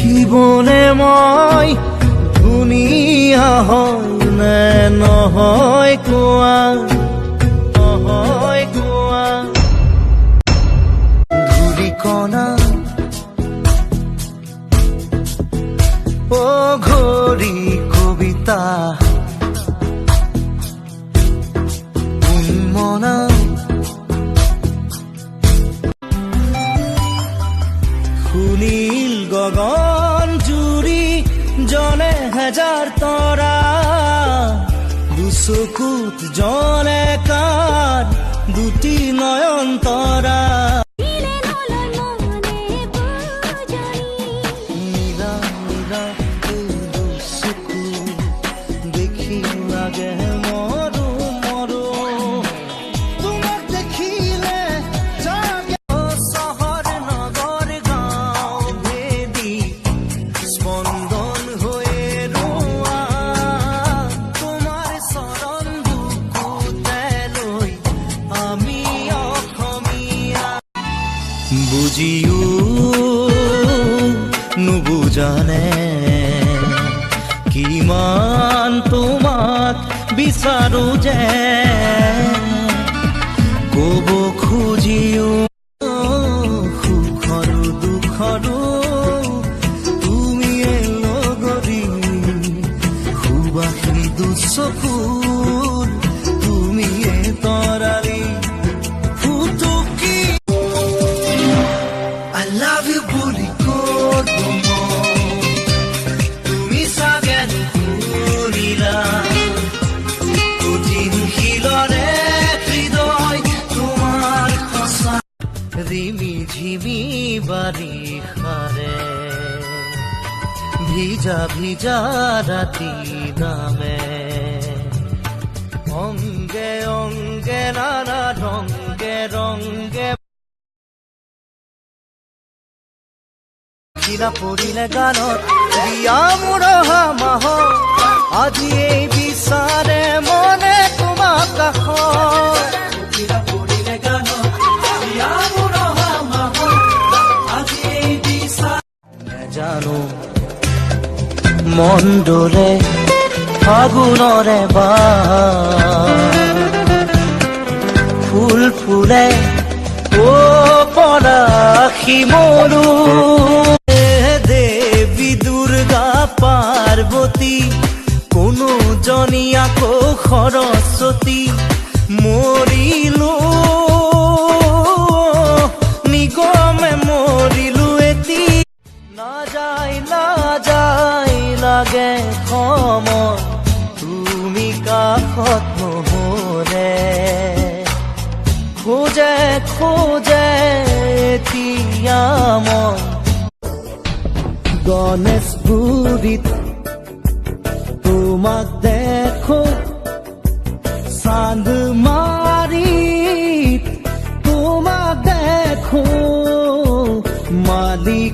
দেখিবলে মই ধুনীয়া হয় নে নহয় কোৱা, নহয় কোৱা। ধূলিকণা ঘড়ী কবিতা উন্মনা সুনীল গগন জুৰি জনে হাজাৰ তৰা দুচকুত জলে কাৰ দুটি নয়ন তৰা বুজিও নুবুজানে কিমান তোমাক বিচাৰো যে কব খুজিও সুখৰো দুখৰো তুমিয়ে লগৰী সুবাসী দুচকুৰ তুমিয়ে তৰালী তুমি চাগে নুশুনিলা কঠিন শিলৰে হৃদয় তোমাৰ সঁচা ৰিমি ঝিমি বাৰিষাৰে ভিজা ভিজা ৰাতি নামে অংগে অংগে নানা ৰংগে ৰংগে কিনা পৰিলে গানত বিয়া মোৰ অহা মাহত আজি এই বিচাৰে মনে তোমাক কাষত কিনা পৰিলে গানত বিয়া মোৰ অহা মাহত আজি এই বিচাৰে নেজানো মন ডোলে ফাগুনৰে ফুল ফুলে পলাশী মৰু পাৰ্বতী কোনো জনী আকৌ সৰস্বতী মৰিলো নিগমে মৰিলো এটি নাযায় নাযায় লাগে সময় তুমি কাষত নহলে খোজে খোজে এতিয়া মই গণেশগুৰিত তোমাক দেখো চান্দমাৰিত তোমাক দেখো মালিক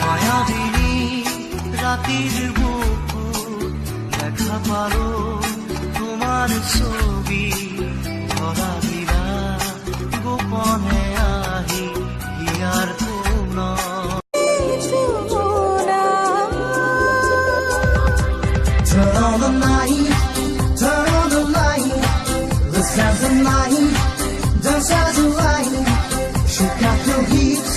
মায়াবিনী ৰাতিৰ বুকু দেখা পালো তোমাৰ ছবি ধৰা দিলা গোপনে আহি ইয়াৰ Turn on the light, turn on the light. Let's have the night, dance as a light. Shake out your hips.